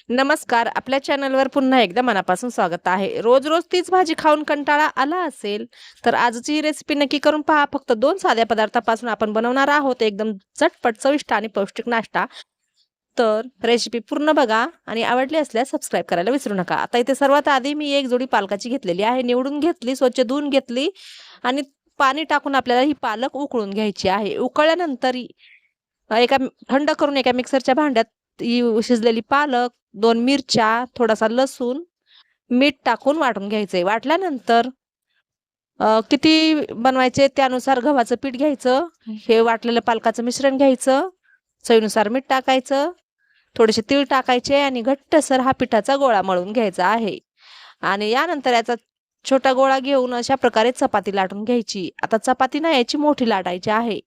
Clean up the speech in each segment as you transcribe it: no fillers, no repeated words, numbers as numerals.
नमस्कार. आपल्या चॅनलवर पुन्हा एकदा मनापासून स्वागत आहे. रोज-रोज तीच भाजी खाऊन कंटाळा आला असेल, तर आजची ही रेसिपी नक्की करून पहा. फक्त 2 साध्या पदार्थापासून आपण बनवणार आहोत एकदम झटपट, चविष्ट आणि पौष्टिक नाश्ता. तर रेसिपी पूर्ण बघा आणि आवडली असल्यास सबस्क्राईब करायला विसरू नका. आता इथे सर्वात आधी मी एक जोडी पालकाची घेतलेली आहे. निवडून घेतली, स्वच्छ धुवून घेतली आणि पाणी टाकून आपल्याला ही पालक उकळून घ्यायची आहे. उकळल्यानंतर थंड करून एका मिक्सरच्या भांड्यात ही शिजलेली पालक, 2 मिरच्या, थोडासा लसूण, मीठ टाकून वाटून घ्यायचंय. वाटल्यानंतर किती बनवायचे त्यानुसार गव्हाचं पीठ घ्यायचं. हे वाटलेलं पालकाचं मिश्रण घ्यायचं. चवीनुसार मीठ टाकायचं. थोडेसे तीळ टाकायचे आणि घट्टसर हा पिठाचा गोळा मळून घ्यायचा आहे. आणि यानंतर याचा छोटा गोळा घेऊन अशा प्रकारे चपाती लाटून घ्यायची. आता चपाती ना याची मोठी लाटायची आहे.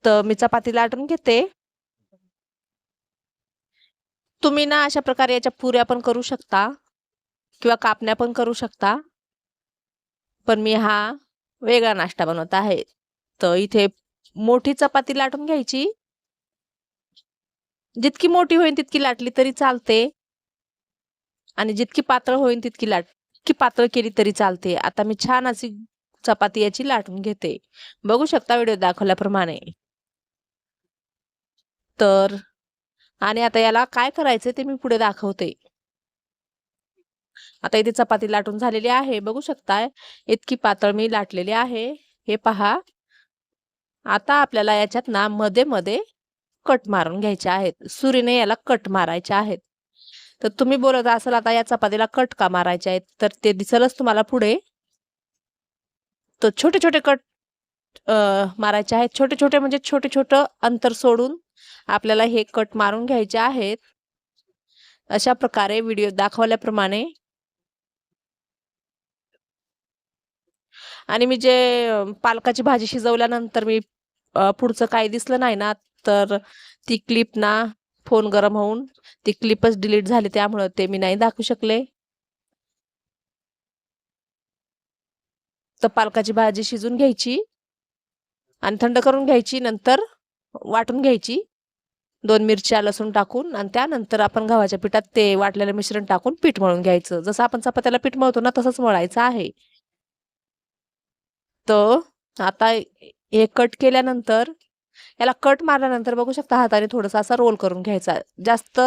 तर मी चपाती लाटून घेते. तुम्ही ना अशा प्रकारे याच्या पुऱ्या पण करू शकता किंवा कापण्या पण करू शकता. पण मी हा वेगळा नाश्ता बनवत आहे. तर इथे मोठी चपाती लाटून घ्यायची. जितकी मोठी होईल तितकी लाटली तरी चालते आणि जितकी पातळ होईल तितकी पातळ केली तरी चालते. आता मी छान अशी चपाती याची लाटून घेते. बघू शकता व्हिडिओ दाखवल्याप्रमाणे. तर आणि आता याला काय करायचं ते मी पुढे दाखवते. आता इथे चपाती लाटून झालेली आहे. बघू शकताय इतकी पातळ मी लाटलेली आहे. हे पहा. आता आपल्याला याच्यात ना मध्ये-मध्ये कट मारून घ्यायचे आहेत. सुरीने याला कट मारायचे आहेत. तर तुम्ही बोलत असाल आता या चपातीला कट का मारायचे आहेत? तर ते दिसेलच तुम्हाला पुढे. तर छोटे-छोटे कट मारायचे आहेत. छोटे-छोटे म्हणजे छोटे-छोटं अंतर सोडून आपल्याला हे कट मारून घ्यायचे आहेत. अशा प्रकारे व्हिडिओ दाखवल्याप्रमाणे. आणि मी जे पालकाची भाजी शिजवल्यानंतर मी पुढचं काही दिसलं नाही ना, तर ती क्लिप ना फोन गरम होऊन ती क्लिपच डिलीट झाली. त्यामुळं ते मी नाही दाखवू शकले. तर पालकाची भाजी शिजून घ्यायची आणि थंड करून घ्यायची. नंतर वाटून घ्यायची. 2 मिरच्या, लसूण टाकून आणि त्यानंतर आपण गव्हाच्या पिठात ते वाटलेलं मिश्रण टाकून पीठ मळून घ्यायचं. जसं आपण चपात्याला पीठ मळतो ना तसंच मळायचं आहे. तर आता हे कट केल्यानंतर याला कट मारल्यानंतर बघू शकता हाताने थोडासा असा रोल करून घ्यायचा. जास्त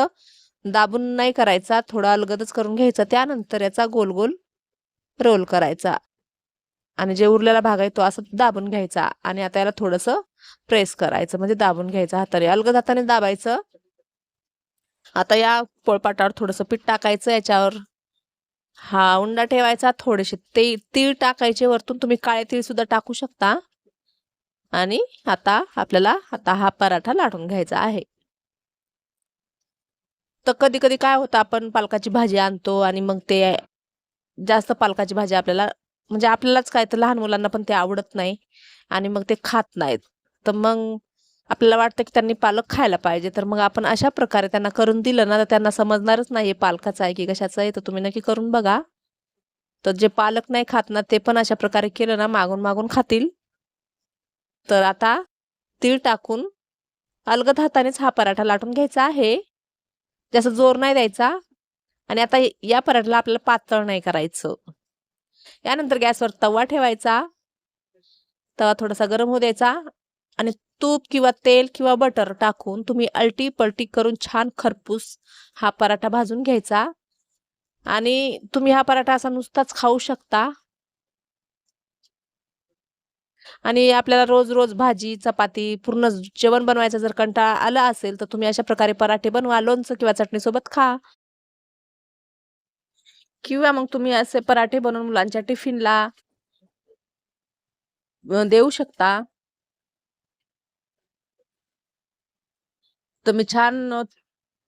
दाबून नाही करायचा, थोडा अलगदच करून घ्यायचा. त्यानंतर याचा गोल-गोल रोल करायचा आणि जे उरलेला भाग आहे तो असं दाबून घ्यायचा आणि आता याला थोडंसं प्रेस करायचं म्हणजे दाबून घ्यायचं हाताने. अलगद हाताने दाबायचं. आता या पोळपाटावर थोडंसं पीठ टाकायचं याच्यावर. हा उंडा ठेवायचा. थोडेसे तीळ टाकायचे वरतून. तुम्ही काळे तीळ सुद्धा टाकू शकता. आणि आता आपल्याला हा पराठा लाटून घ्यायचा आहे. तर कधी-कधी काय होतं आपण पालकाची भाजी आणतो आणि मग ते जास्त पालकाची भाजी म्हणजे आपल्यालाच काय तर लहान मुलांना पण ते आवडत नाही आणि मग ते खात नाहीत. तर मग आपल्याला वाटतं की त्यांनी पालक खायला पाहिजे. तर मग आपण अशा प्रकारे त्यांना करून दिलं ना तर त्यांना समजणारच नाही हे पालकाचं आहे की कशाचं आहे. तर तुम्ही नक्की करून बघा. तर जे पालक नाही खात ना ते पण अशा प्रकारे केलं ना मागून-मागून खातील. तर आता तीळ टाकून अलगद हातानेच हा पराठा लाटून घ्यायचा आहे. जास्त जोर नाही द्यायचा आणि आता या पराठ्याला आपल्याला पातळ नाही करायचं. यानंतर गॅसवर तवा ठेवायचा. तवा थोडासा गरम होऊ द्यायचा आणि तूप किंवा तेल किंवा बटर टाकून तुम्ही अलटी-पलटी करून छान खरपूस हा पराठा भाजून घ्यायचा आणि तुम्ही हा पराठा असा नुसताच खाऊ शकता. आणि आपल्याला रोज-रोज भाजी, चपाती, पूर्ण जेवण बनवायचा जर कंटाळा आला असेल, तर तुम्ही अशा प्रकारे पराठे बनवा. लोणचं किंवा चटणीसोबत खा. किंवा मग तुम्ही असे पराठे बनवून मुलांच्या टिफिनला देऊ शकता. तर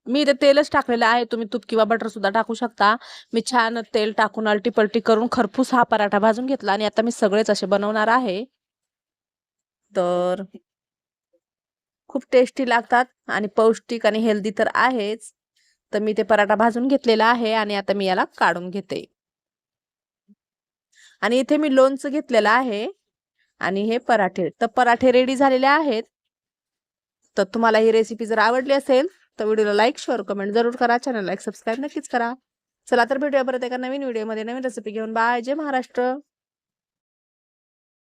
मी इथे तेलच टाकलेलं आहे. तुम्ही तूप किंवा बटर सुद्धा टाकू शकता. मी छान तेल टाकून अलटी-पलटी करून खरपूस हा पराठा भाजून घेतला आणि आता मी सगळेच असे बनवणार आहे. तर खूप टेस्टी लागतात आणि पौष्टिक आणि हेल्दी तर आहेच. तर मी ते पराठा भाजून घेतलेला आहे आणि आता मी याला काढून घेते. आणि इथे मी लोणचं घेतलेलं आहे आणि हे पराठे. तर पराठे रेडी झालेले आहेत. तर तुम्हाला ही रेसिपी जर आवडली असेल तर व्हिडिओला लाईक शेअर कमेंट जरूर करा. चॅनल लाईक सबस्क्राईब नक्कीच करा. चला तर भेटूया परत एका नवीन व्हिडिओमध्ये नवीन रेसिपी घेऊन. बाय. जय महाराष्ट्र.